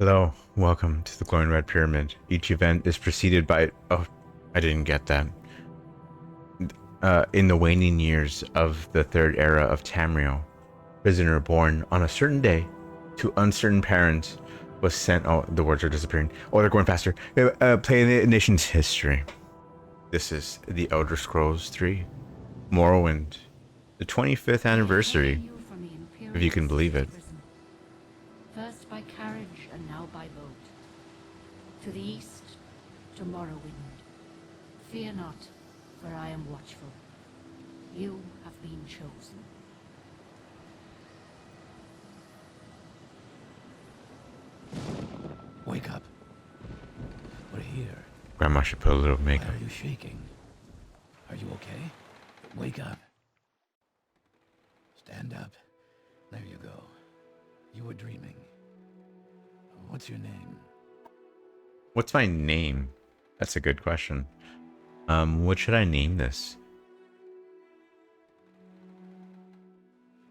Hello, welcome to the Glowing Red Pyramid. Each event is preceded by... Oh, I didn't get that. In the waning years of the third era of Tamriel, prisoner born on a certain day to uncertain parents was sent... Oh, the words are disappearing. Oh, they're going faster. Playing the nation's history. This is the Elder Scrolls 3. Morrowind. The 25th anniversary, if you can believe it. First by carriage and now by boat. To the east, to Morrowind. Fear not, for I am watchful. You have been chosen. Wake up. We're here. Grandma should put a little Why makeup. are you shaking? Are you okay? Wake up. Stand up. There you go. You were dreaming. What's your name? What's my name? That's a good question. What should I name this?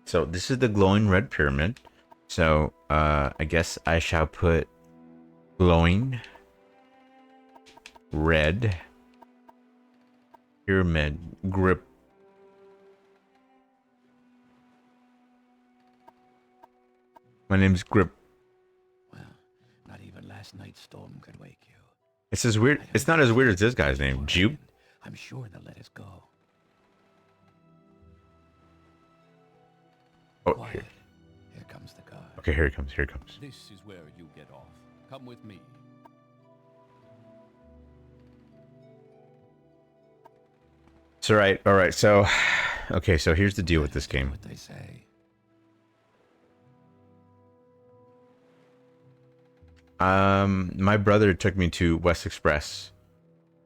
So this is the glowing red pyramid. So I guess I shall put glowing red pyramid grip. My name's Grip. Well, not even last night's storm could wake you. It's as weird. It's not as weird as this guy's name, Jupe. I'm sure they'll let us go. Oh, Quiet. here. Here comes the guard. Okay, here he comes. Here he comes. This is where you get off. Come with me. So all right. So, okay. So here's the deal with this game. What they say. My brother took me to West Express.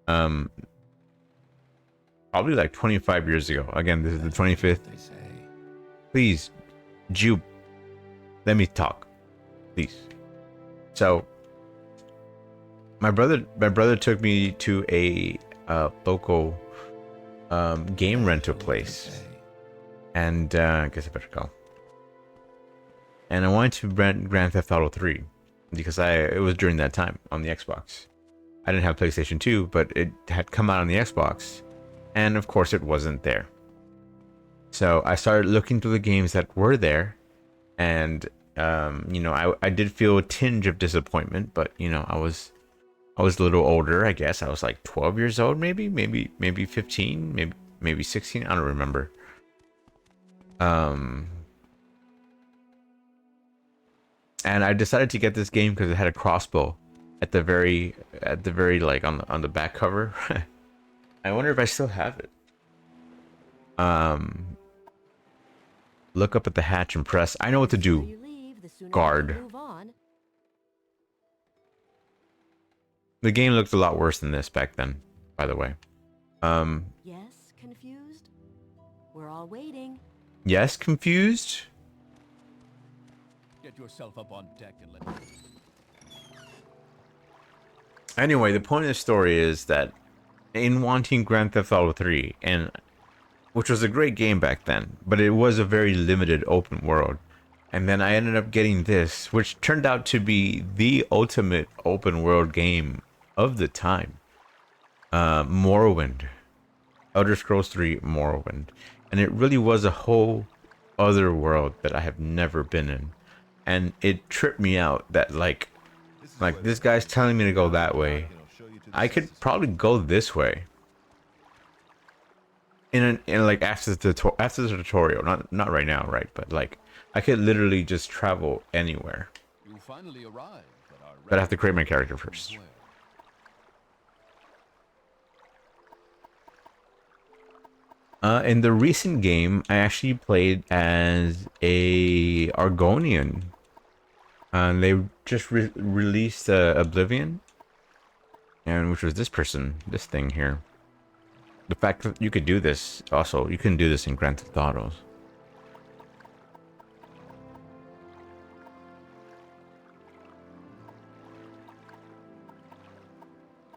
Probably like 25 years ago. Again, this is the 25th. They say. Please, Jupe, let me talk, please. So, my brother took me to a local game rental place, and I guess I better go. And I wanted to rent Grand Theft Auto 3 because it was during that time on the Xbox. I didn't have PlayStation 2, but it had come out on the Xbox, and of course it wasn't there. So I started looking through the games that were there, and you know, I did feel a tinge of disappointment, but you know, I was a little older, I guess. I was like 12 years old, maybe 15, maybe 16. I don't remember. And I decided to get this game because it had a crossbow at the very like on the back cover. I wonder if I still have it. Look up at the hatch and press. I know what to do. Guard. The game looked a lot worse than this back then, by the way. Yes, confused? We're all waiting. Yes, confused? Get yourself up on deck and let me. Anyway, the point of the story is that in wanting Grand Theft Auto 3, and which was a great game back then, but it was a very limited open world. And then I ended up getting this, which turned out to be the ultimate open world game of the time. Morrowind. Elder Scrolls 3 Morrowind. And it really was a whole other world that I have never been in. And it tripped me out that like this guy's telling me to go that way. I could probably go this way. In like after the tutorial, not right now, right? But like I could literally just travel anywhere. You finally arrived at our But I have to create my character first. In the recent game, I actually played as a Argonian. And they just released Oblivion, and which was this thing here. The fact that you could do this, also, you can do this in Grand Theft Autos.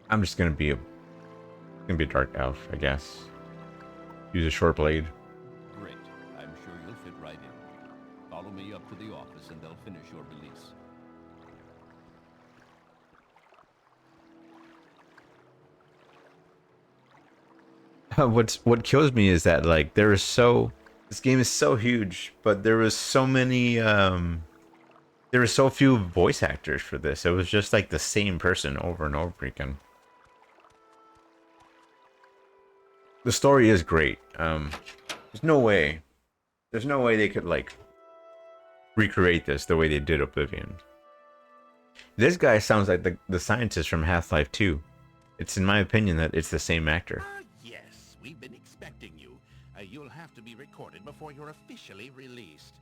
I'm just gonna be a dark elf, I guess. Use a short blade. Great. I'm sure you'll fit right in. Follow me up to the office and they'll finish your release. what kills me is that like this game is so huge, but there was so many there were so few voice actors for this. It was just like the same person over and over again. The story is great. There's no way they could like recreate this the way they did Oblivion. This guy sounds like the scientist from Half-Life 2. It's in my opinion that it's the same actor. Yes, we've been expecting you. You'll have to be recorded before you're officially released.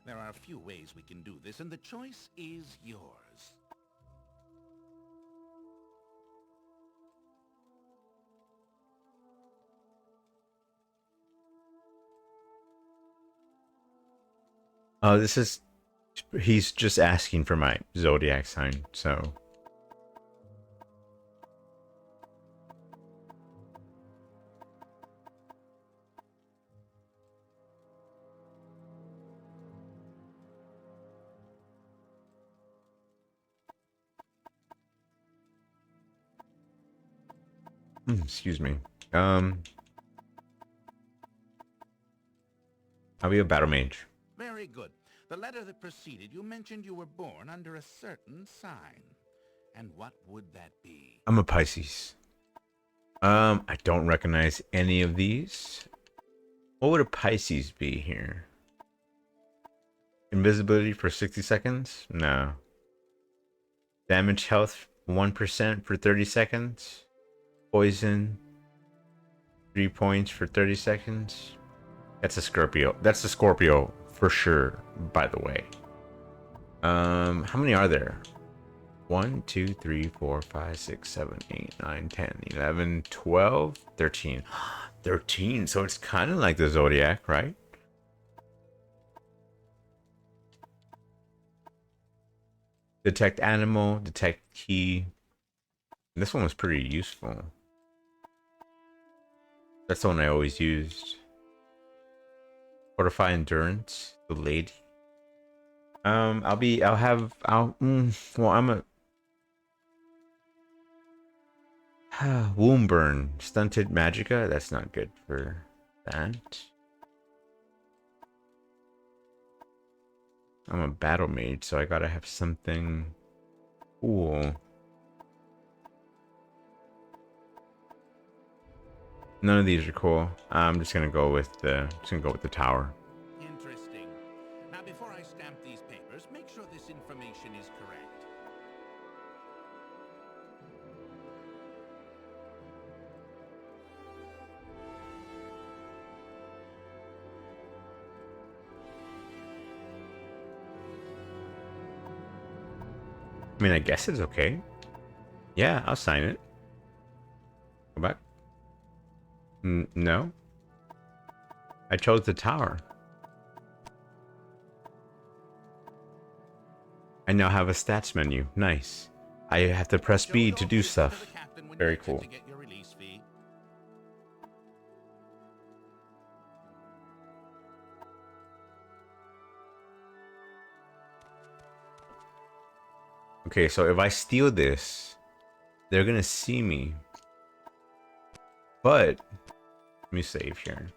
There are a few ways we can do this, and the choice is yours. He's just asking for my zodiac sign, so. Excuse me. I'll be a battle mage. Very good. The letter that preceded you mentioned you were born under a certain sign. And what would that be? I'm a Pisces. I don't recognize any of these. What would a Pisces be here? Invisibility for 60 seconds? No. Damage health 1% for 30 seconds. Poison 3 points for 30 seconds. That's a Scorpio. That's a Scorpio for sure, by the way. How many are there? 1, 2, 3, 4, 5, 6, 7, 8, 9, 10, 11, 12, 13. 13, so it's kind of like the Zodiac, right? Detect animal, detect key. This one was pretty useful. That's the one I always used. Fortify endurance, the lady. Well, I'm a Womb burn, stunted magicka. That's not good for that. I'm a battle mage, so I gotta have something cool. None of these are cool. I'm just gonna go with the tower. Interesting. Now, before I stamp these papers, make sure this information is correct. I mean, I guess it's okay. Yeah, I'll sign it. Go back. No. I chose the tower. I now have a stats menu. Nice. I have to press B to do stuff. Very cool. Okay, so if I steal this, they're gonna see me. But let me save here.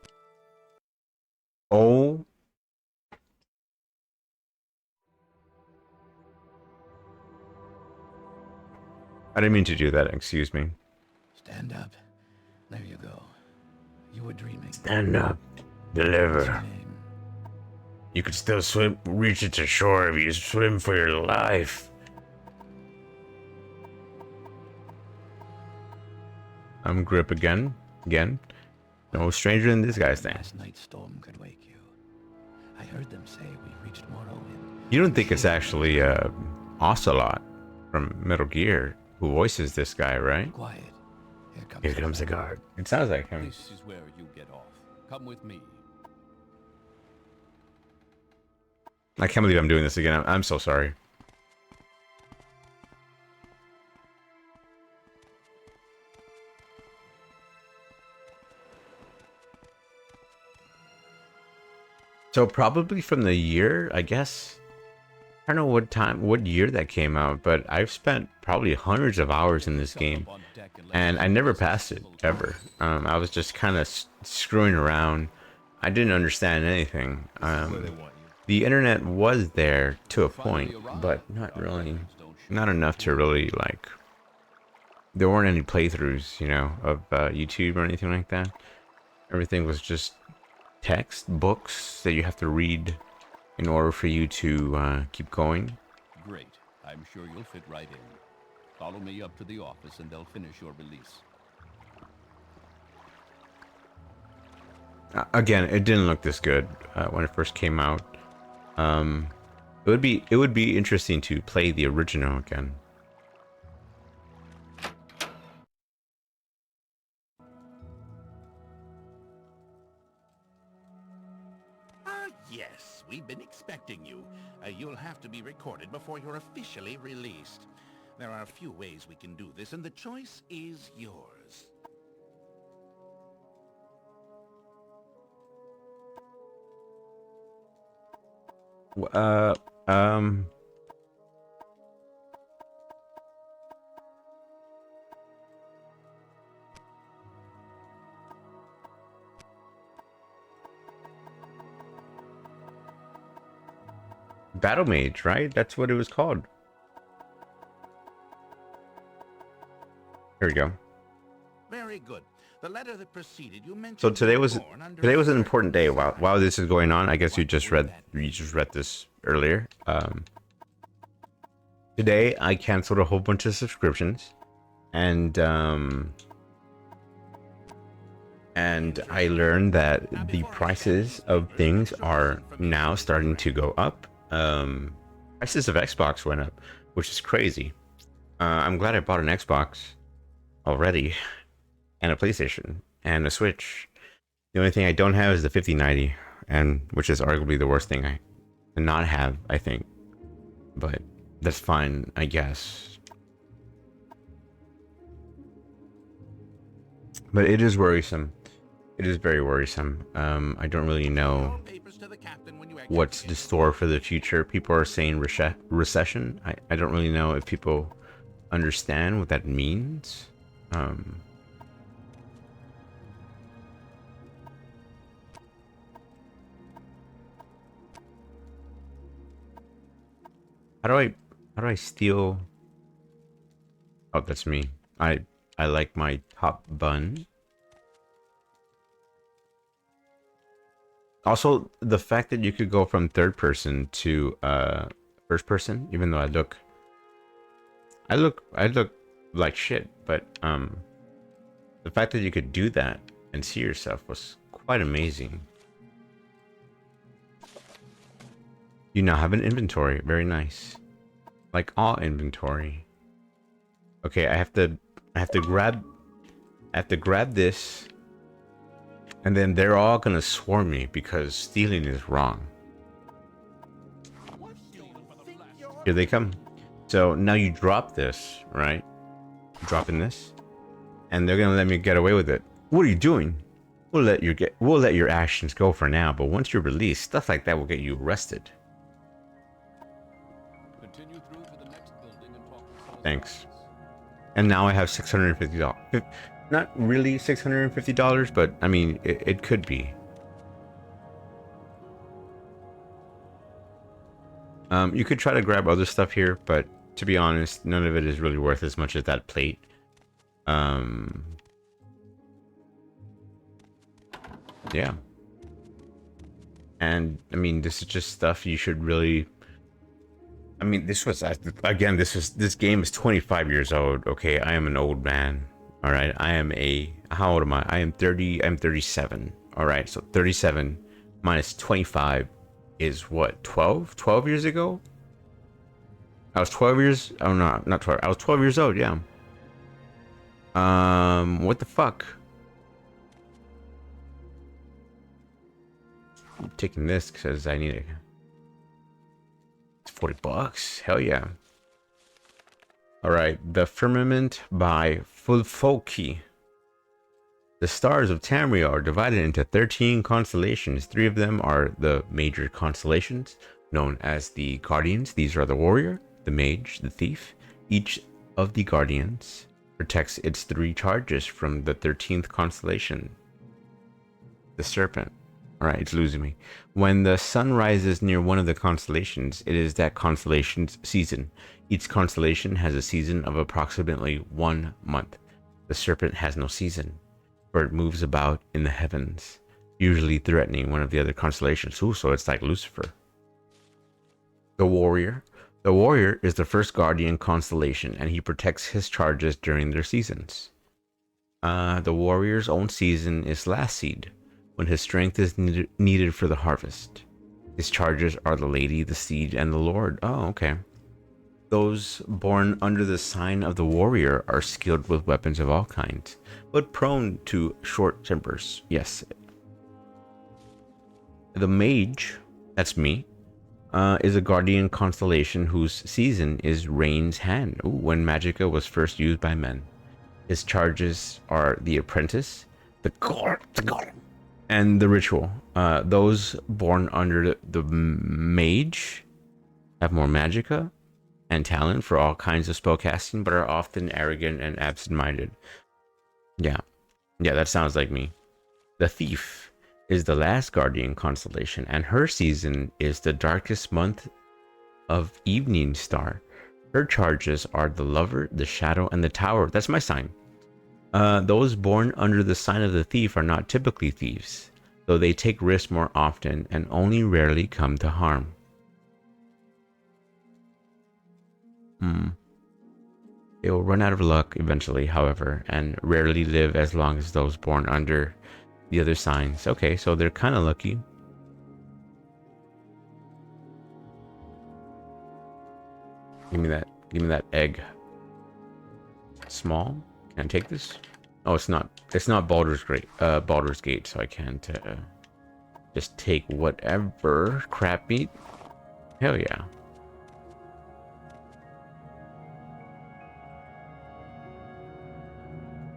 Oh. I didn't mean to do that, excuse me. Stand up. There you go. You were dreaming. Stand up. Deliver. What's your name? You could still swim, reach it to shore if you swim for your life. I'm Grip again. No stranger than this guy's name. Last night's storm could wake you. I heard them say we reached Morrowind. You don't think it's actually Ocelot from Metal Gear who voices this guy, right? Quiet. Here comes the guard. It sounds like him. This is where you get off. Come with me. I can't believe I'm doing this again. I'm so sorry. So probably from the year, I guess. I don't know what year that came out, but I've spent probably hundreds of hours in this game, and I never passed it ever. I was just kind of screwing around. I didn't understand anything. The internet was there to a point, but not really, not enough to really like. There weren't any playthroughs, you know, of YouTube or anything like that. Everything was just text, books that you have to read in order for you to keep going. Great. I'm sure you'll fit right in. Follow me up to the office and they'll finish your release. Again, it didn't look this good when it first came out. It would be interesting to play the original again. Yes, we've been expecting you. You'll have to be recorded before you're officially released. There are a few ways we can do this, and the choice is yours. Uh, um, Battle Mage, right? That's what it was called. Here we go. Very good. The letter that preceded you mentioned. So today was an important day. While this is going on, I guess you just read this earlier. Today I canceled a whole bunch of subscriptions, and I learned that the prices of things are now starting to go up. Prices of Xbox went up, which is crazy. I'm glad I bought an Xbox already, and a PlayStation, and a Switch. The only thing I don't have is the 5090, and which is arguably the worst thing I to not have, I think. But that's fine, I guess. But it is worrisome. It is very worrisome. I don't really know what's the store for the future. People are saying recession. I don't really know if people understand what that means. How do I steal? Oh, that's me. I like my top bun. Also, the fact that you could go from third person to first person, even though I look like shit, but the fact that you could do that and see yourself was quite amazing. You now have an inventory. Very nice. Like all inventory. Okay, I have to grab this, and then they're all gonna swarm me because stealing is wrong. Here they come. So now you drop this, right? Dropping this, and they're gonna let me get away with it. What are you doing? We'll let your actions go for now, but once you're released, stuff like that will get you arrested. Continue through to the next building and talk to those Thanks. guys. And now I have $650. Not really $650, but I mean, it could be. You could try to grab other stuff here, but to be honest, none of it is really worth as much as that plate. Yeah. And I mean, this is just stuff you should really. I mean, this game is 25 years old. Okay, I am an old man. All right, how old am I? I am 30. I'm 37. All right, so 37 minus 25 is what? 12 years ago. I was 12 years. Oh no, not 12. I was 12 years old. Yeah. What the fuck? I'm taking this because I need it. It's $40. Hell yeah. Alright, The Firmament by Fulfolki. The stars of Tamriel are divided into 13 constellations. 3 of them are the major constellations, known as the Guardians. These are the warrior, the mage, the thief. Each of the Guardians protects its 3 charges from the 13th constellation, the Serpent. Alright, it's losing me. When the sun rises near one of the constellations, it is that constellation's season. Each constellation has a season of approximately 1 month. The Serpent has no season, for it moves about in the heavens, usually threatening one of the other constellations. Ooh, so it's like Lucifer. The warrior. The warrior is the first guardian constellation, and he protects his charges during their seasons. The warrior's own season is last seed, when his strength is needed for the harvest. His charges are the lady, the seed, and the lord. Oh, okay. Those born under the sign of the warrior are skilled with weapons of all kinds, but prone to short tempers. Yes. The mage, that's me, is a guardian constellation whose season is Rain's Hand. Ooh, when Magicka was first used by men. His charges are the apprentice, the guard, and the ritual. Those born under the mage have more Magicka and talent for all kinds of spellcasting, but are often arrogant and absent-minded. Yeah, that sounds like me. The thief is the last guardian constellation, and her season is the darkest month of Evening Star. Her charges are the lover, the shadow, and the tower. That's my sign. Those born under the sign of the thief are not typically thieves, though they take risks more often and only rarely come to harm. They will run out of luck eventually, however, and rarely live as long as those born under the other signs. Okay, so they're kind of lucky. Give me that egg. Small? Can I take this? Oh, it's not Baldur's Gate, so I can't just take whatever crap meat. Hell yeah.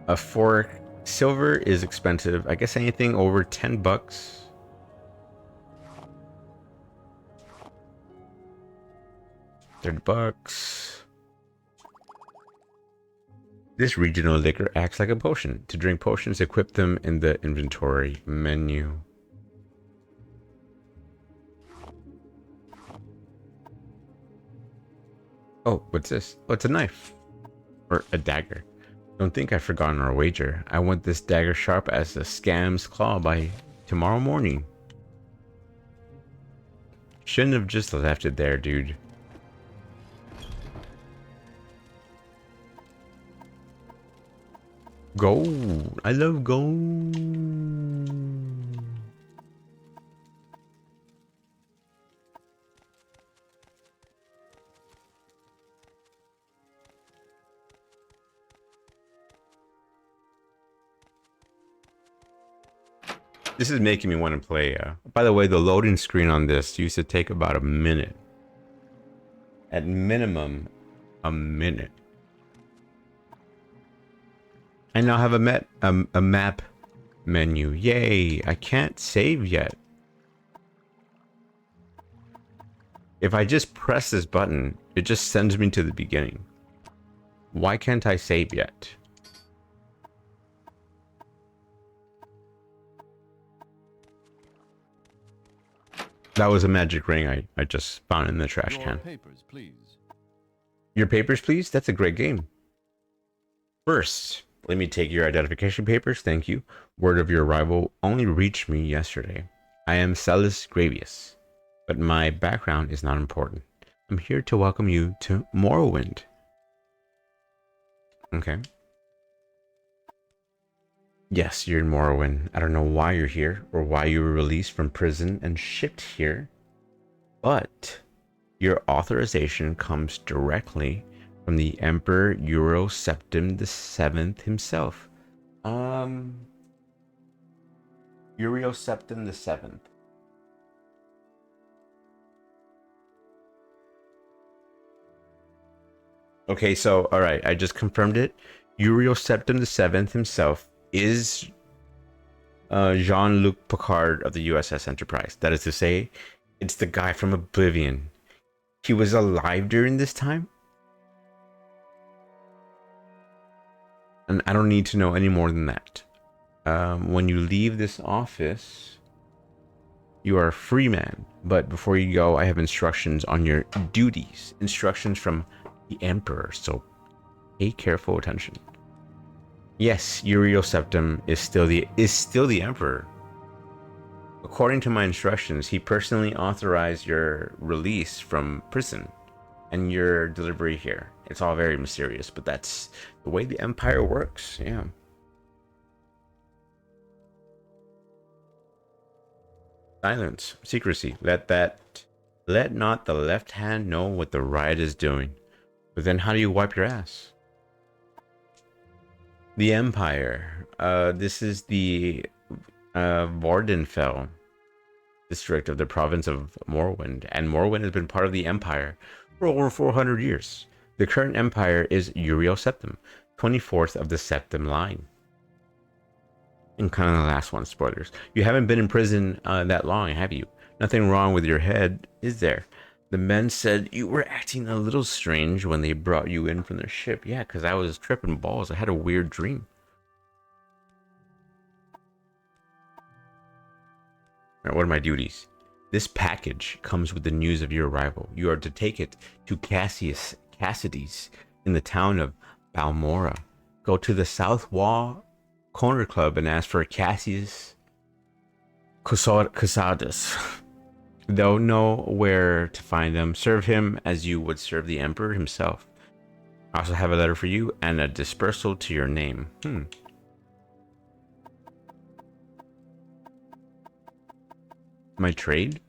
A fork. Silver is expensive. I guess anything over $10. $30. This regional liquor acts like a potion. To drink potions, equip them in the inventory menu. Oh, what's this? Oh, it's a knife. Or a dagger. Don't think I've forgotten our wager. I want this dagger sharp as a scam's claw by tomorrow morning. Shouldn't have just left it there, dude. Gold. I love gold. This is making me want to play. By the way, the loading screen on this used to take about a minute. At minimum, a minute. I now have a map menu. Yay! I can't save yet. If I just press this button, it just sends me to the beginning. Why can't I save yet? That was a magic ring I just found in the trash Your can. papers, please. Your papers, please? That's a great game. First, let me take your identification papers. Thank you. Word of your arrival only reached me yesterday. I am Celis Gravius, but my background is not important. I'm here to welcome you to Morrowind. Okay. Yes, you're in Morrowind. I don't know why you're here or why you were released from prison and shipped here, but your authorization comes directly from the Emperor Euroseptim VII himself. Euroseptim VII. Okay, so all right, I just confirmed it. Euroseptim VII himself is Jean-Luc Picard of the USS Enterprise. That is to say, It's the guy from Oblivion. He was alive during this time? And I don't need to know any more than that. When you leave this office, you are a free man. But before you go, I have instructions on your duties. Instructions from the Emperor, so pay careful attention. Yes, Uriel Septim is still the Emperor. According to my instructions, he personally authorized your release from prison and your delivery here. It's all very mysterious, but that's the way the Empire works. Yeah. Silence, secrecy. Let not the left hand know what the right is doing. But then how do you wipe your ass? The Empire. This is the Vordenfell district of the province of Morrowind, and Morrowind has been part of the Empire for over 400 years. The current Empire is Uriel Septim, 24th of the Septim line. And kind of the last one, spoilers. You haven't been in prison that long, have you? Nothing wrong with your head, is there? The men said you were acting a little strange when they brought you in from their ship. Yeah, because I was tripping balls. I had a weird dream. All right, what are my duties? This package comes with the news of your arrival. You are to take it to Cassidy's in the town of Balmora. Go to the South Wall Corner Club and ask for Cassius Casadas. They'll know where to find him. Serve him as you would serve the Emperor himself. I also have a letter for you and a dispersal to your name. My trade?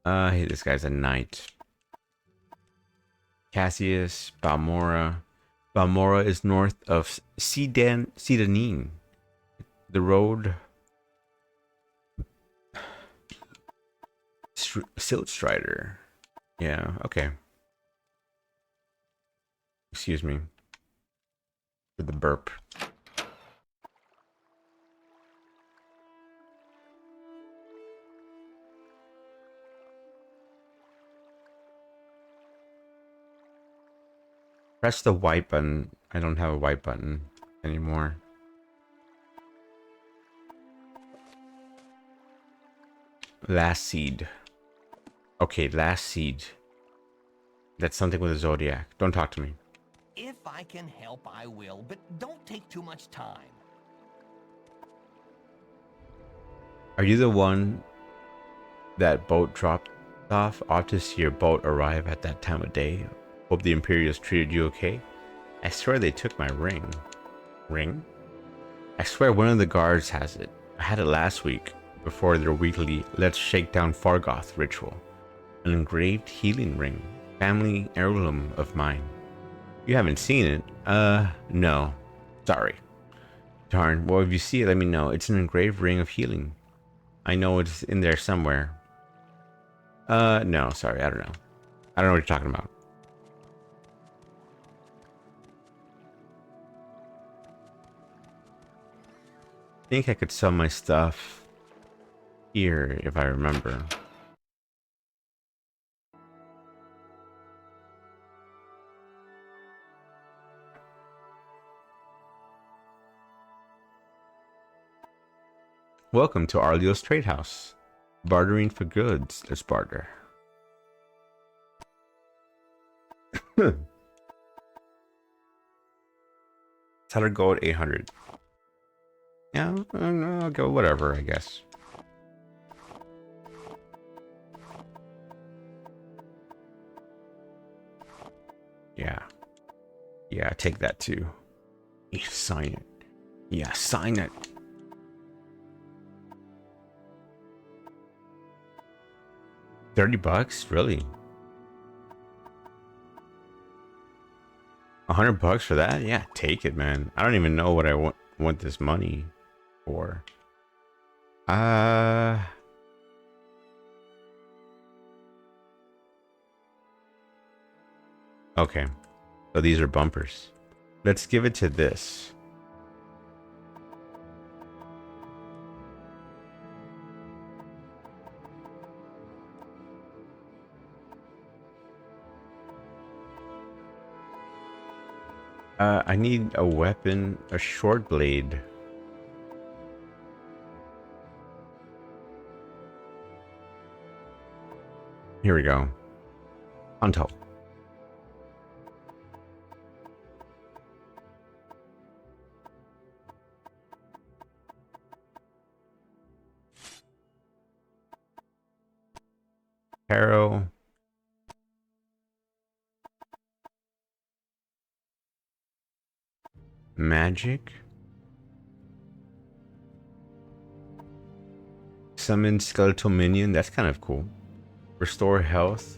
Hey, this guy's a knight. Cassius, Balmora. Balmora is north of Sedanine. The road... Silt Strider. Yeah, okay. Excuse me for the burp. Press the white button. I don't have a white button anymore. Last seed. Okay, last seed. That's something with a zodiac. Don't talk to me. If I can help, I will, but don't take too much time. Are you the one that boat dropped off? Ought to see your boat arrive at that time of day. Hope the Imperials treated you okay. I swear they took my ring. Ring? I swear one of the guards has it. I had it last week before their weekly Let's Shake Down Fargoth ritual. An engraved healing ring. Family heirloom of mine. You haven't seen it? No. Sorry. Darn. Well, if you see it, let me know. It's an engraved ring of healing. I know it's in there somewhere. No. Sorry, I don't know. I don't know what you're talking about. I think I could sell my stuff here if I remember. Welcome to Arleo's Trade House. Bartering for goods. Let's barter. 100 gold, 800. Yeah, I'll go whatever, I guess. Yeah. Yeah, take that too. Yeah, sign it. Yeah, sign it. $30? Really? $100 for that? Yeah, take it, man. I don't even know what I want this money for. Okay. So these are bumpers. Let's give it to this. I need a weapon, a short blade. Here we go. On top. Arrow. Magic. Summon skeletal minion. That's kind of cool. Restore health.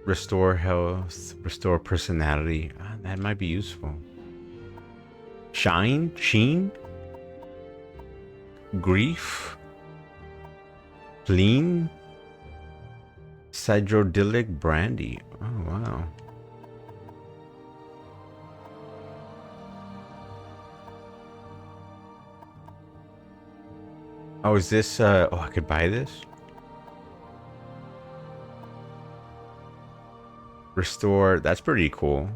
Restore health. Restore personality. Ah, that might be useful. Shine? Sheen? Grief? Lean? Sidrodilic brandy. Oh, wow. Oh, is this, oh, I could buy this? Restore, that's pretty cool.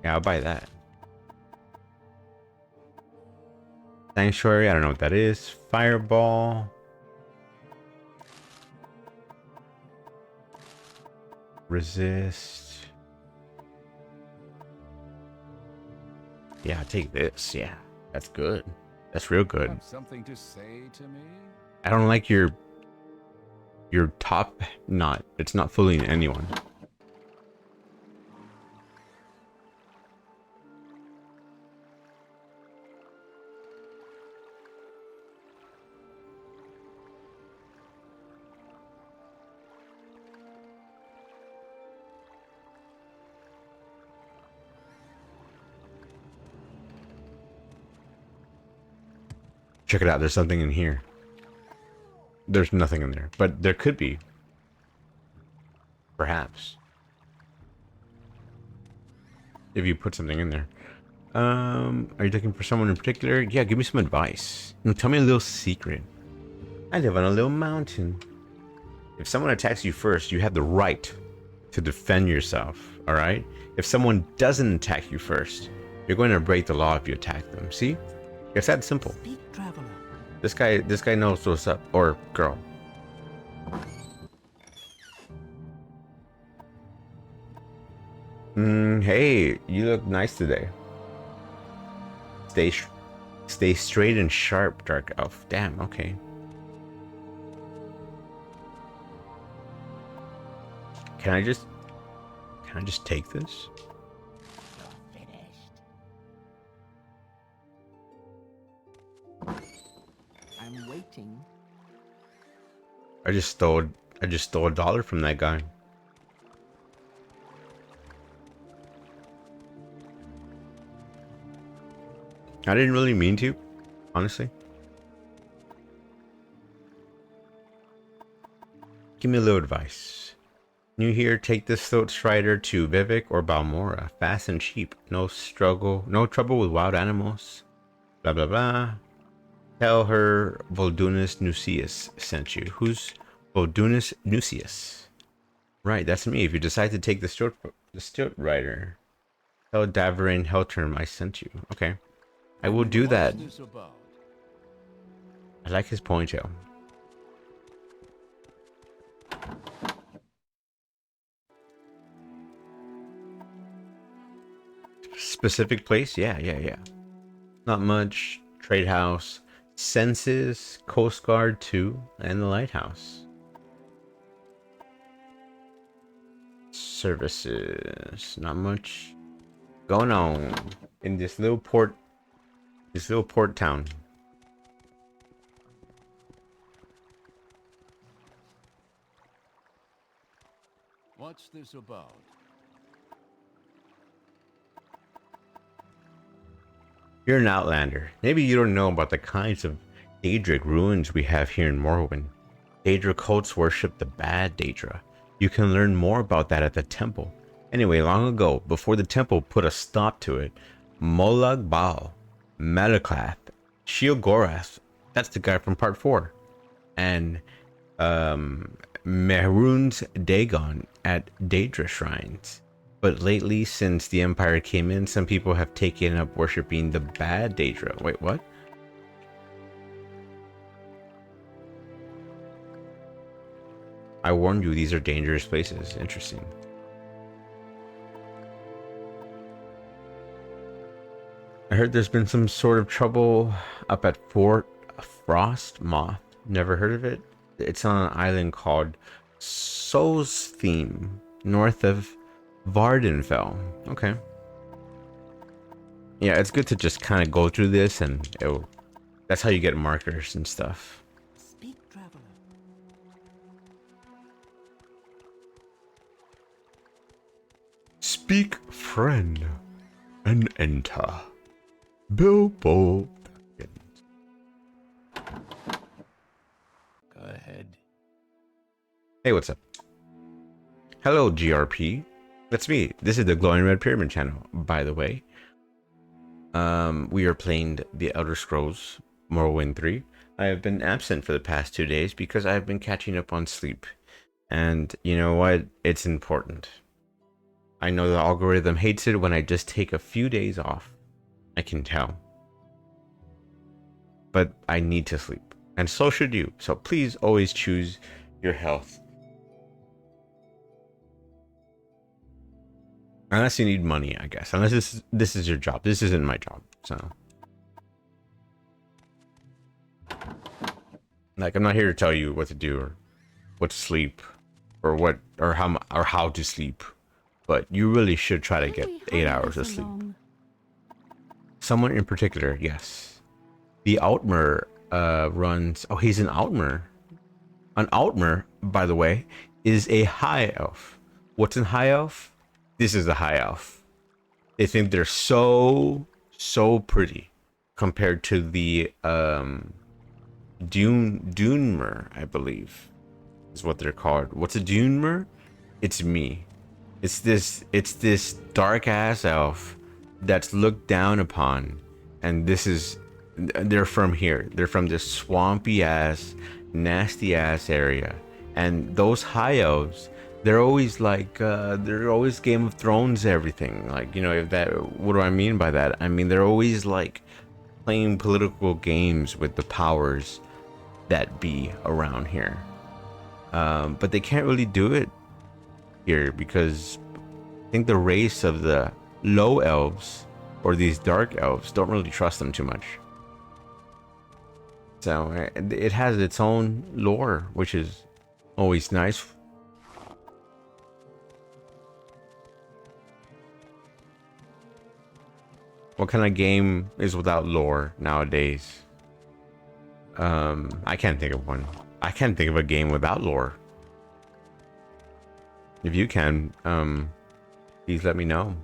Yeah, I'll buy that. Sanctuary, I don't know what that is. Fireball. Resist. Yeah, take this. Yeah, that's good. That's real good. Have something to say to me? I don't like your top knot. It's not fooling anyone. Check it out. There's something in here. There's nothing in there, but there could be. Perhaps. If you put something in there. Are you looking for someone in particular? Yeah, give me some advice. Tell me a little secret. I live on a little mountain. If someone attacks you first, you have the right to defend yourself, alright? If someone doesn't attack you first, you're going to break the law if you attack them. See? It's that simple. Speak, traveler. This guy knows what's up. Or girl. Hey, you look nice today. Stay straight and sharp, dark elf. Damn, okay. Can I just take this? You're finished. I'm waiting. I just stole $1 from that guy. I didn't really mean to, honestly. Give me a little advice. New here, take this throat strider to Vivek or Balmora. Fast and cheap. No trouble with wild animals. Blah blah blah. Tell her Voldunus Nucius sent you. Who's Voldunus Nucius? Right, that's me. If you decide to take the stilt rider, tell Davarin Helterm I sent you. Okay. I will do that. What's this about? I like his ponytail. Specific place? Yeah. Not much. Trade house. Census, Coast Guard 2, and the Lighthouse. Services. Not much going on in this little port town. What's this about? You're an outlander. Maybe you don't know about the kinds of Daedric ruins we have here in Morrowind. Daedra cults worship the bad Daedra. You can learn more about that at the temple. Anyway, long ago, before the temple put a stop to it, Molag Bal, Melaklath, Sheogorath, that's the guy from part 4, and Mehrunes Dagon at Daedra shrines But lately, since the Empire came in, some people have taken up worshipping the bad Daedra. Wait, what? I warned you, these are dangerous places. Interesting. I heard there's been some sort of trouble up at Fort Frost Moth. Never heard of it? It's on an island called Soul's Theme, north of Vardenfell. Okay. Yeah, it's good to just kind of go through this and that's how you get markers and stuff. Speak, traveler. Speak, friend, and enter. Bilbo. Go ahead. Hey, what's up? Hello, GRP. That's me. This is the Glowing Red Pyramid channel, by the way. We are playing The Elder Scrolls Morrowind 3. I have been absent for the past 2 days because I've been catching up on sleep. And you know what? It's important. I know the algorithm hates it when I just take a few days off. I can tell. But I need to sleep. And so should you. So please always choose your health. Unless you need money, I guess. Unless this is your job. This isn't my job. So, like, I'm not here to tell you what to do or what to sleep or what or how to sleep. But you really should try to get 8 hours of sleep. Someone in particular, yes. The Outmer runs. Oh, he's an Outmer. An Outmer, by the way, is a high elf. What's in high elf? This is a high elf. They think they're so pretty compared to the Dunemer, I believe, is what they're called. What's a Dunemer? It's me. It's this dark ass elf that's looked down upon, and they're from here. They're from this swampy ass, nasty ass area, and those high elves. They're always like, they're always Game of Thrones everything. Like, you know, what do I mean by that? I mean, they're always like playing political games with the powers that be around here. But they can't really do it here because I think the race of the low elves or these dark elves don't really trust them too much. So it has its own lore, which is always nice. What kind of game is without lore nowadays? I can't think of one. I can't think of a game without lore. If you can, please let me know.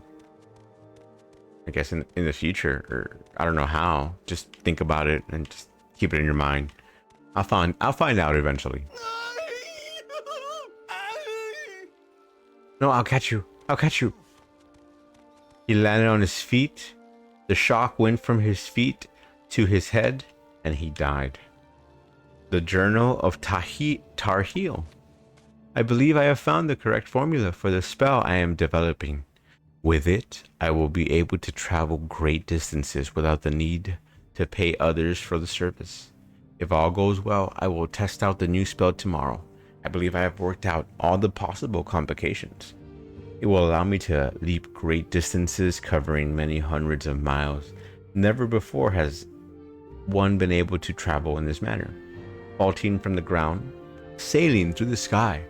I guess in the future, or I don't know how. Just think about it and just keep it in your mind. I'll find out eventually. No, I'll catch you. I'll catch you. He landed on his feet. The shock went from his feet to his head, and he died. The Journal of Tarheel. I believe I have found the correct formula for the spell I am developing. With it, I will be able to travel great distances without the need to pay others for the service. If all goes well, I will test out the new spell tomorrow. I believe I have worked out all the possible complications. It will allow me to leap great distances covering many hundreds of miles. Never before has one been able to travel in this manner. Vaulting from the ground, sailing through the sky,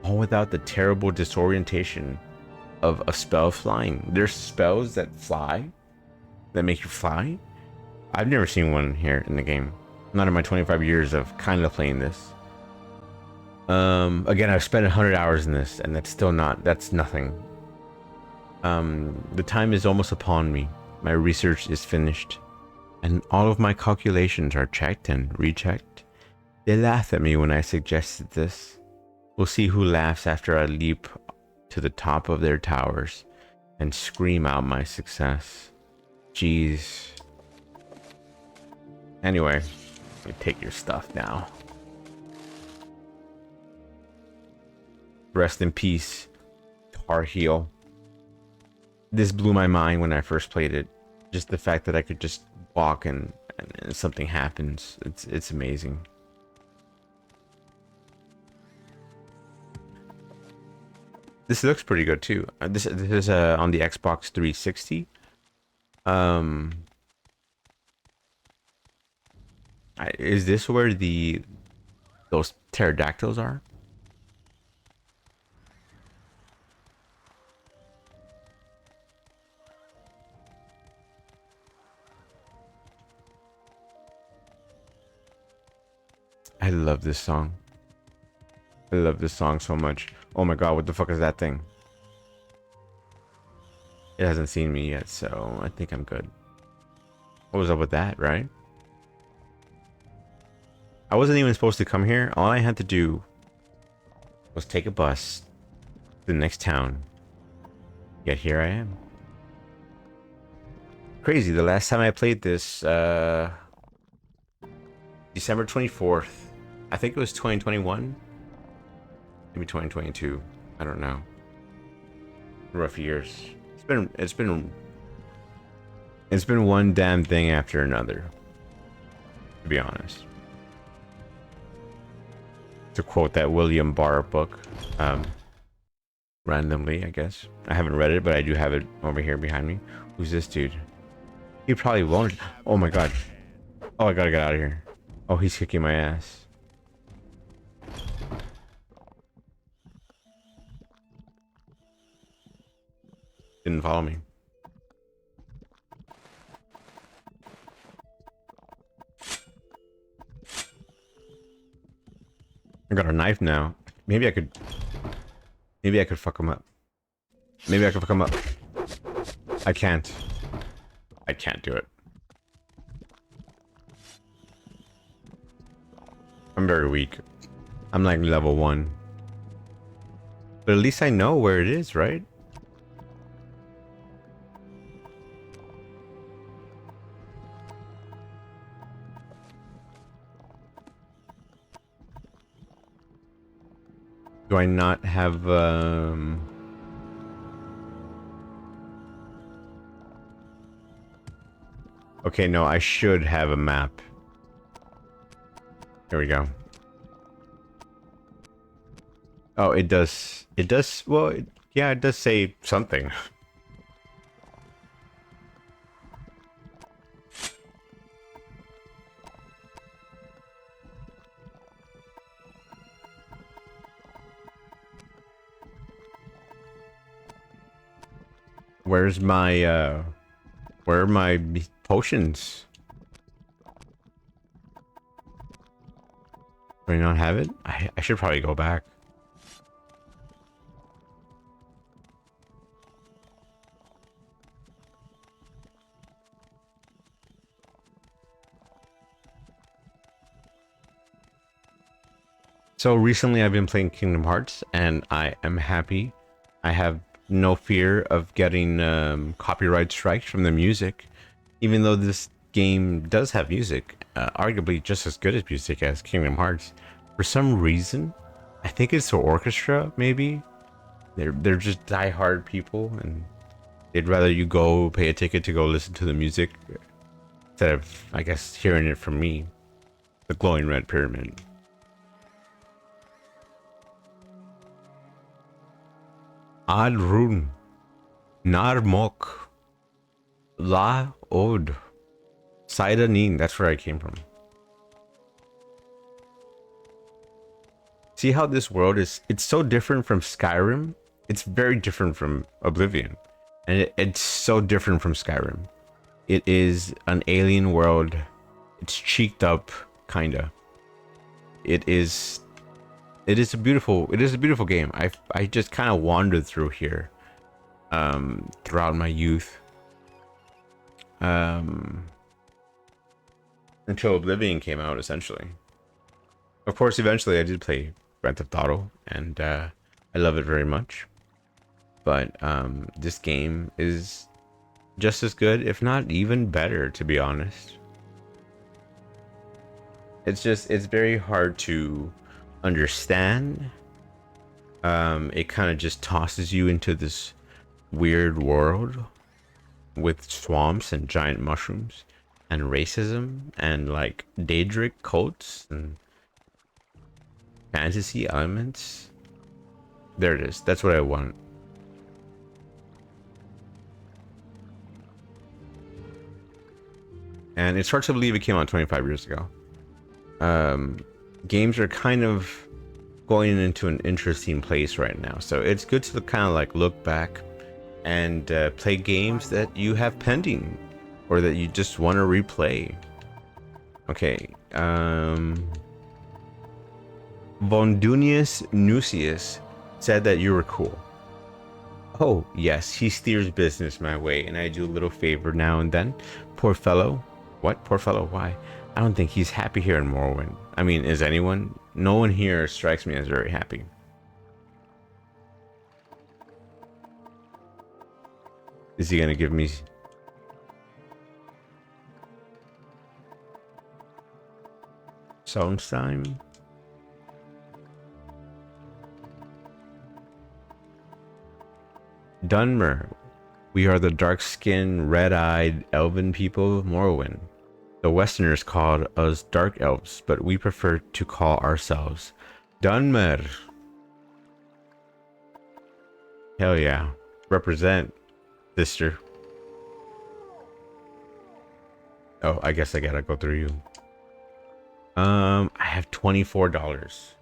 all without the terrible disorientation of a spell flying. There's spells that fly, that make you fly. I've never seen one here in the game. Not in my 25 years of kind of playing this. Again, I've spent 100 hours in this, and that's nothing. The time is almost upon me. My research is finished, and all of my calculations are checked and rechecked. They laugh at me when I suggested this. We'll see who laughs after I leap to the top of their towers and scream out my success. Jeez. Anyway, you take your stuff now. Rest in peace, Tarheel. this blew my mind when I first played it. Just the fact that I could just walk and something happens. It's amazing. This looks pretty good too. This is on the Xbox 360. Is this where those pterodactyls are? I love this song. I love this song so much. Oh my god, what the fuck is that thing? It hasn't seen me yet, so I think I'm good. What was up with that, right? I wasn't even supposed to come here. All I had to do was take a bus to the next town. Yet here I am. Crazy, the last time I played this, December 24th. I think it was 2021. Maybe 2022. I don't know. Rough years. It's been one damn thing after another. To be honest. To quote that William Barr book. Randomly, I guess. I haven't read it, but I do have it over here behind me. Who's this dude? He probably won't. Oh my god. Oh, I gotta get out of here. Oh, he's kicking my ass. Didn't follow me. I got a knife now. Maybe I could fuck him up. Maybe I could fuck him up. I can't. I can't do it. I'm very weak. I'm like level 1. But at least I know where it is, right? Do I not have, Okay, no, I should have a map. Here we go. Oh, it does. It does. Well, yeah, it does say something. Where's my, where are my potions? Do I not have it? I should probably go back. So recently I've been playing Kingdom Hearts and I am happy. I have no fear of getting copyright strikes from the music, even though this game does have music, arguably just as good as music as Kingdom Hearts. For some reason, I think it's the orchestra. Maybe they're just die-hard people, and they'd rather you go pay a ticket to go listen to the music instead of, I guess, hearing it from me. The glowing red pyramid. Adrun, Narmok, La Od, Saidanin. That's where I came from. See how this world is? It's so different from Skyrim. It's very different from Oblivion, and it's so different from Skyrim. It is an alien world. It's cheeked up, kinda. It is a beautiful game. I just kind of wandered through here throughout my youth until Oblivion came out, essentially. Of course, eventually I did play Grand Theft Auto, and I love it very much. But this game is just as good, if not even better, to be honest. It's very hard to understand. It kind of just tosses you into this weird world with swamps and giant mushrooms and racism and like Daedric cults and fantasy elements. There it is. That's what I want. And it's hard to believe it came out 25 years ago. Games are kind of going into an interesting place right now, so it's good to kind of like look back and play games that you have pending or that you just want to replay. Okay. Vondunius Nucius said that you were cool. Oh yes, he steers business my way and I do a little favor now and then. Poor fellow. What? Poor fellow? Why? I don't think he's happy here in Morrowind. I mean, is anyone? No one here strikes me as very happy. Is he gonna give me... Solstein? Dunmer. We are the dark-skinned, red-eyed, elven people of Morrowind. The Westerners called us Dark Elves, but we prefer to call ourselves Dunmer. Hell yeah. Represent, sister. Oh, I guess I gotta go through you. I have $24.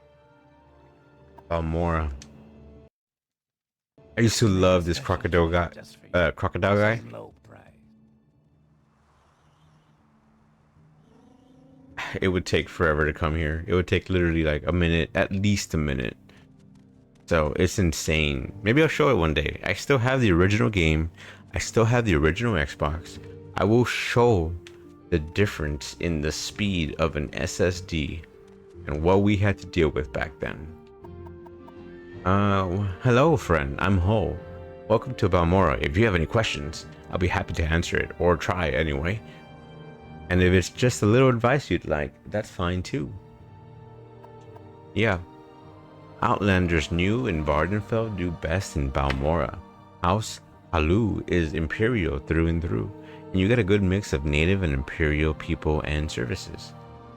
Balmora. I used to love this crocodile guy. Crocodile guy. It would take forever to come here. It would take literally like a minute, at least a minute. So it's insane. Maybe I'll show it one day. I still have the original game. I still have the original Xbox. I will show the difference in the speed of an SSD and what we had to deal with back then. Hello friend, I'm Ho. Welcome to Balmora. If you have any questions, I'll be happy to answer it, or try anyway. And if it's just a little advice you'd like, that's fine too. Yeah. Outlanders new in Vardenfell do best in Balmora. House Halu is Imperial through and through, and you get a good mix of native and Imperial people and services.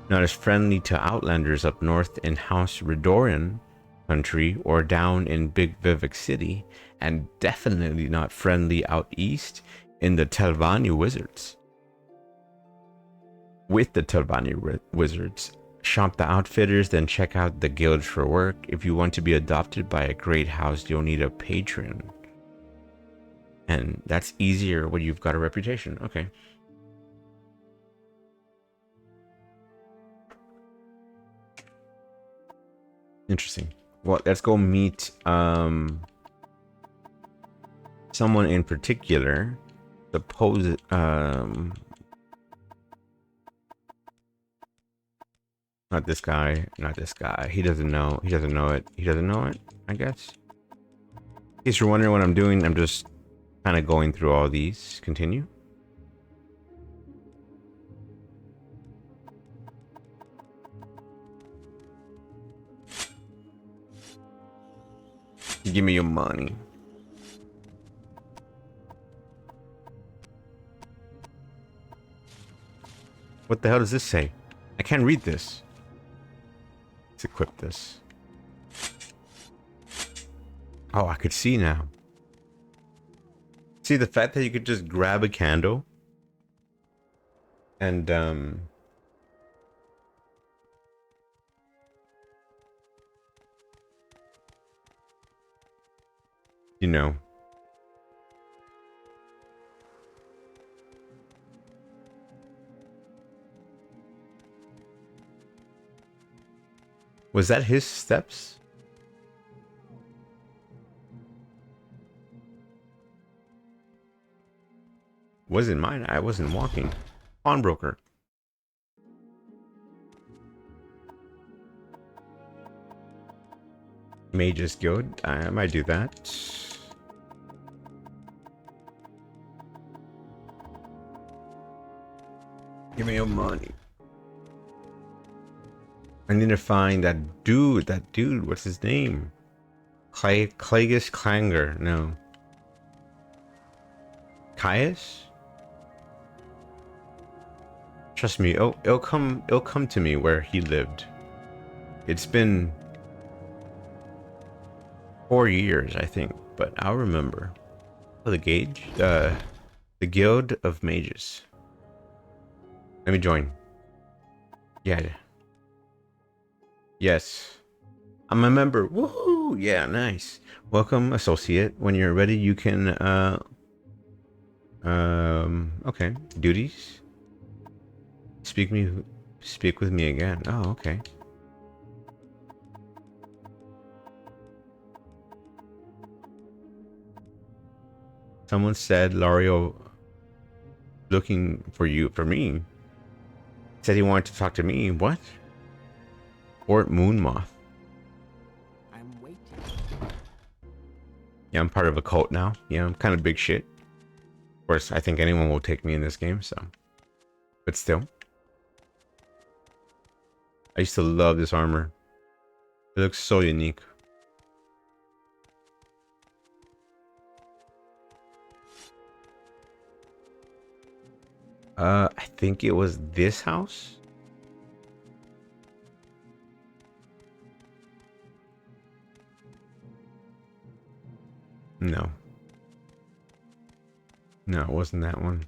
Not as friendly to Outlanders up north in House Redoran country or down in Big Vivek City, and definitely not friendly out east in the Telvanni Wizards. With the Telvanni Wizards, shop the Outfitters, then check out the guilds for work. If you want to be adopted by a great house, you'll need a patron. And that's easier when you've got a reputation. Okay. Interesting. Well, let's go meet someone in particular. Suppose not this guy, not this guy. He doesn't know. He doesn't know it. He doesn't know it, I guess. In case you're wondering what I'm doing, I'm just kind of going through all these. Continue. Give me your money. What the hell does this say? I can't read this. Let's equip this. Oh, I could see now. See, the fact that you could just grab a candle and you know, was that his steps? Wasn't mine. I wasn't walking. Pawnbroker. Mage's Guild. I might do that. Give me your money. I need to find that dude. That dude. What's his name? Clagus Clanger. No. Caius? Trust me, it'll come to me where he lived. It's been 4 years, I think, but I'll remember. Oh, the gauge? The Guild of Mages. Let me join. Yeah. Yes. I'm a member. Woohoo! Yeah, nice. Welcome, associate. When you're ready, you can okay. Duties. Speak with me again. Oh, okay. Someone said Lario looking for me. Said he wanted to talk to me. What? Fort Moonmoth. I'm waiting. Yeah, I'm part of a cult now. Yeah, I'm kind of big shit. Of course, I think anyone will take me in this game, so. But still. I used to love this armor. It looks so unique. I think it was this house. No. No, it wasn't that one.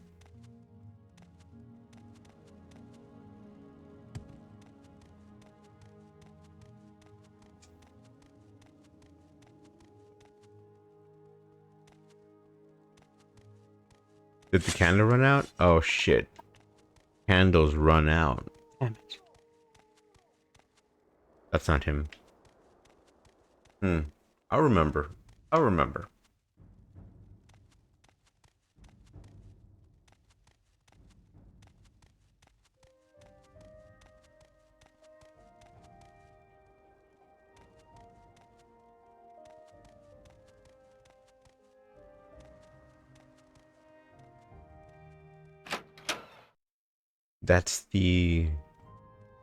Did the candle run out? Oh shit. Candles run out. Damn it. That's not him. I'll remember. I'll remember. That's the... Is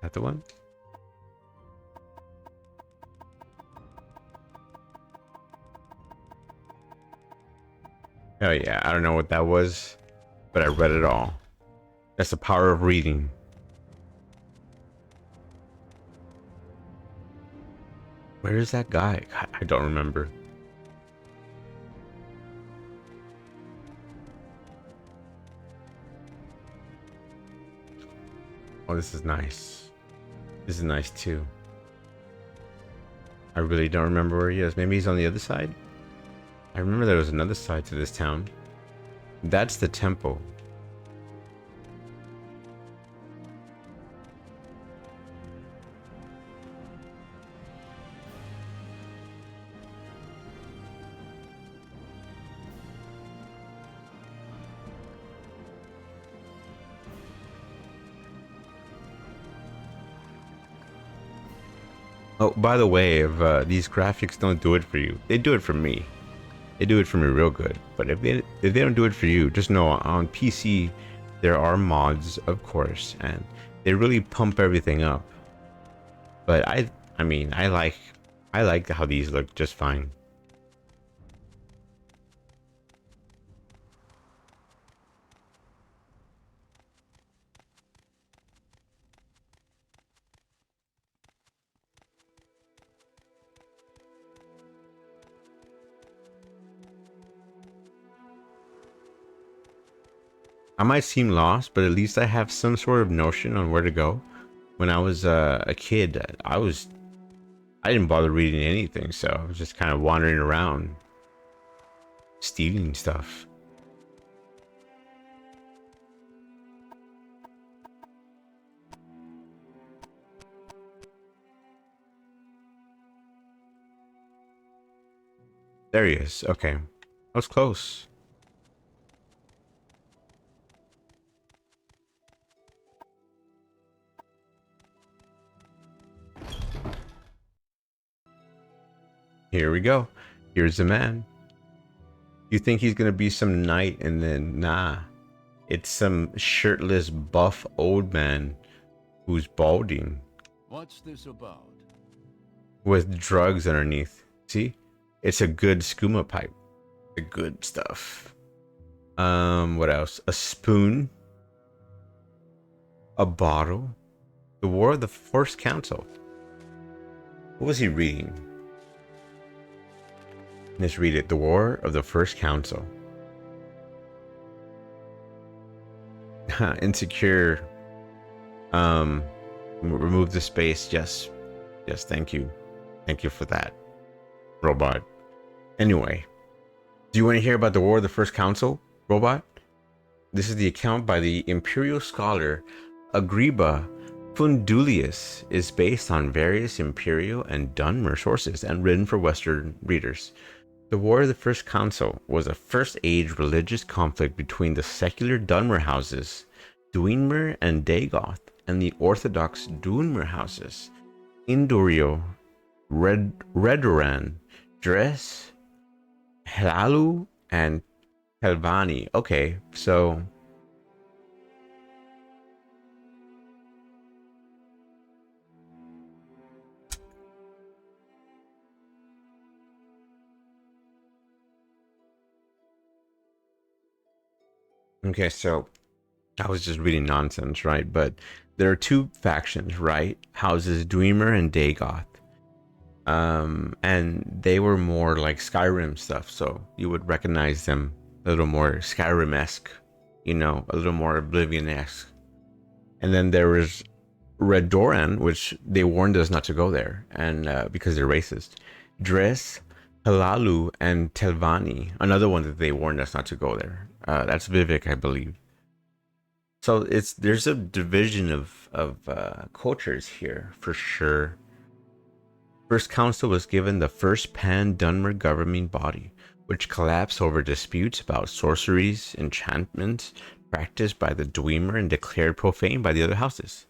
that the one? Oh yeah, I don't know what that was, but I read it all. That's the power of reading. Where is that guy? God, I don't remember. Oh, this is nice. This is nice too. I really don't remember where he is. Maybe he's on the other side? I remember there was another side to this town. That's the temple. Oh, by the way, if these graphics don't do it for you, they do it for me. They do it for me real good. But if they don't do it for you, just know on PC there are mods, of course, and they really pump everything up. But I mean, I like how these look just fine. I might seem lost, but at least I have some sort of notion on where to go. When I was a kid, I didn't bother reading anything, so I was just kind of wandering around, stealing stuff. There he is. Okay, that was close. Here we go. Here's the man. You think he's gonna be some knight, and then nah. It's some shirtless, buff old man who's balding. What's this about? With drugs underneath. See? It's a good skooma pipe. The good stuff. What else? A spoon, a bottle. The War of the First Council. What was he reading? Let's read it. The War of the First Council. Insecure. Remove the space. Yes. Yes, thank you. Thank you for that, robot. Anyway, do you want to hear about the War of the First Council, robot? This is the account by the Imperial scholar Agrippa Fundulius, is based on various Imperial and Dunmer sources and written for Western readers. The War of the First Council was a First-Age religious conflict between the secular Dunmer houses, Dwemer and Dagoth, and the Orthodox Dunmer houses, Indurio, Redoran, Dres, Helalu, and Helvani. Okay, so I was just reading nonsense, right? But there are two factions, right? Houses Dwemer and Dagoth. And they were more like Skyrim stuff, so you would recognize them a little more Skyrim-esque, you know, a little more Oblivion-esque. And then there was Redoran, which they warned us not to go there, and because they're racist. Dres, Halalu, and Telvani, another one that they warned us not to go there. That's Vivek, I believe. So there's a division of cultures here for sure. First Council was given the first pan-Dunmer governing body, which collapsed over disputes about sorceries, enchantments practiced by the Dwemer and declared profane by the other houses.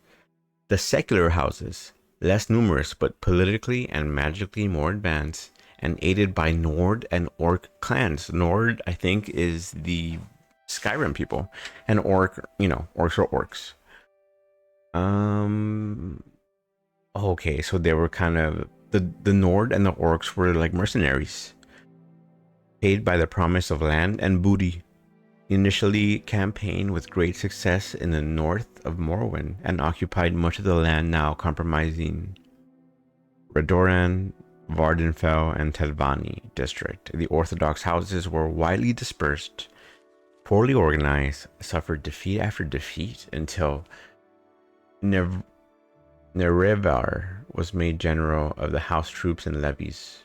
The secular houses, less numerous but politically and magically more advanced, and aided by Nord and Orc clans. Nord, I think, is the Skyrim people, and Orc, you know, Orcs are Orcs. Okay, so they were kind of the Nord and the Orcs were like mercenaries, paid by the promise of land and booty. Initially campaigned with great success in the north of Morrowind and occupied much of the land now comprising Redoran, Vardenfell, and Telvani district. The Orthodox houses were widely dispersed, poorly organized, suffered defeat after defeat until Nerevar was made general of the house troops and levies.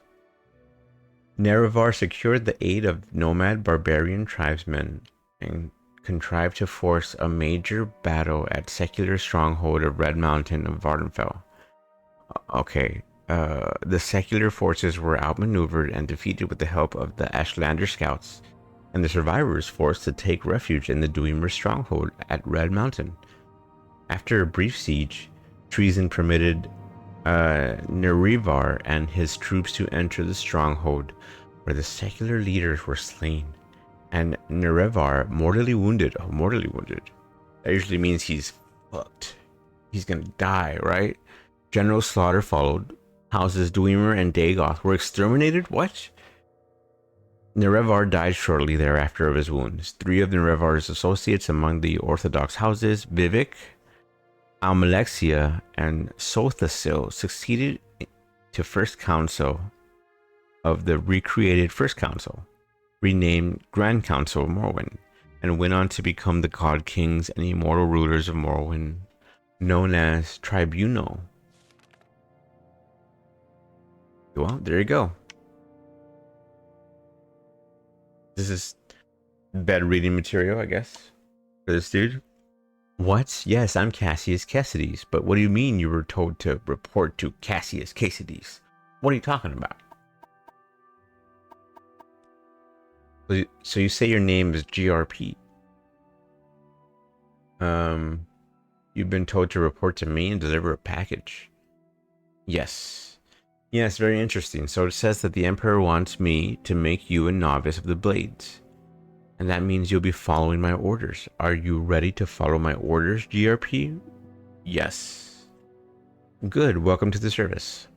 Nerevar secured the aid of nomad barbarian tribesmen and contrived to force a major battle at secular stronghold of Red Mountain of Vardenfell. Okay, the secular forces were outmaneuvered and defeated with the help of the Ashlander scouts, and the survivors forced to take refuge in the Dwemer stronghold at Red Mountain. After a brief siege, treason permitted Nerevar and his troops to enter the stronghold, where the secular leaders were slain, and Nerevar mortally wounded. Oh, mortally wounded. That usually means he's fucked. He's gonna die, right? General slaughter followed. Houses Dwemer and Dagoth were exterminated? What? Nerevar died shortly thereafter of his wounds. 3 of Nerevar's associates among the Orthodox houses, Vivek, Almalexia, and Sothasil, succeeded to First Council of the recreated First Council, renamed Grand Council of Morrowind, and went on to become the God Kings and immortal rulers of Morrowind, known as Tribunal. Well, there you go. This is bad reading material, I guess, for this dude. What? Yes, I'm Cassius Cassidy's, but what do you mean you were told to report to Cassius Cassidy's? What are you talking about? So you say your name is GRP. You've been told to report to me and deliver a package. Yes. Yes, very interesting. So it says that the Emperor wants me to make you a novice of the Blades. And that means you'll be following my orders. Are you ready to follow my orders, GRP? Yes. Good, welcome to the service.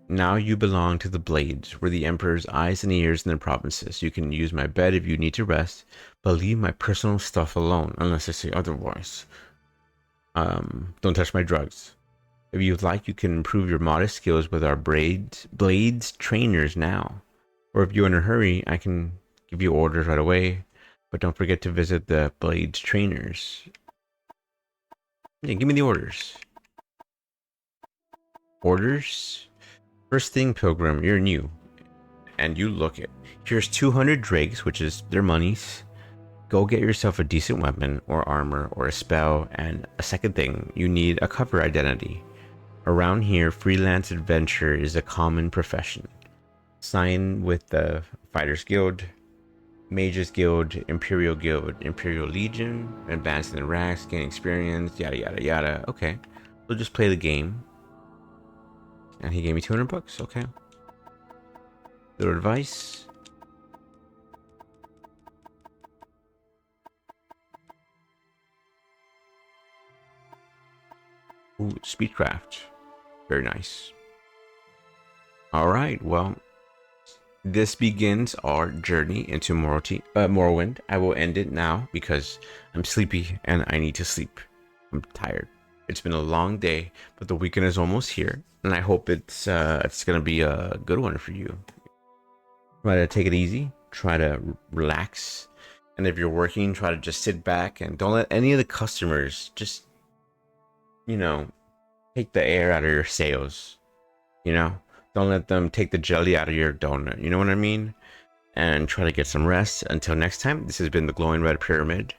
Now you belong to the Blades. We're the Emperor's eyes and ears in the provinces. You can use my bed if you need to rest, but leave my personal stuff alone unless I say otherwise. Don't touch my drugs. If you'd like, you can improve your modest skills with our Blades trainers now. Or if you're in a hurry, I can give you orders right away. But don't forget to visit the Blades trainers. Yeah, give me the orders. Orders? First thing, Pilgrim, you're new. And you look it. Here's 200 drakes, which is their monies. Go get yourself a decent weapon or armor or a spell. And a second thing, you need a cover identity. Around here, freelance adventure is a common profession. Sign with the Fighters Guild, Mages Guild, Imperial Legion, advance in the ranks, gain experience, yada yada yada. Okay, we'll just play the game. And he gave me 200 bucks. Okay. Little advice. Ooh, speedcraft. Very nice. All right, well, this begins our journey into Morrowind. I will end it now because I'm sleepy and I need to sleep. I'm tired. It's been a long day, but the weekend is almost here, and I hope it's gonna be a good one for you. Try to take it easy. Try to relax, and if you're working, try to just sit back and don't let any of the customers just, take the air out of your sails. Don't let them take the jelly out of your donut. You know what I mean? And try to get some rest. Until next time, this has been the Glowing Red Pyramid.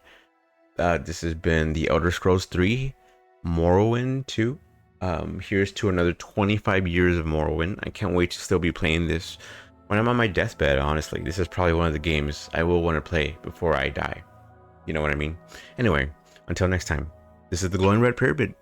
This has been the Elder Scrolls 3, Morrowind 2. Here's to another 25 years of Morrowind. I can't wait to still be playing this when I'm on my deathbed, honestly. This is probably one of the games I will want to play before I die. You know what I mean? Anyway, until next time, this is the Glowing Red Pyramid.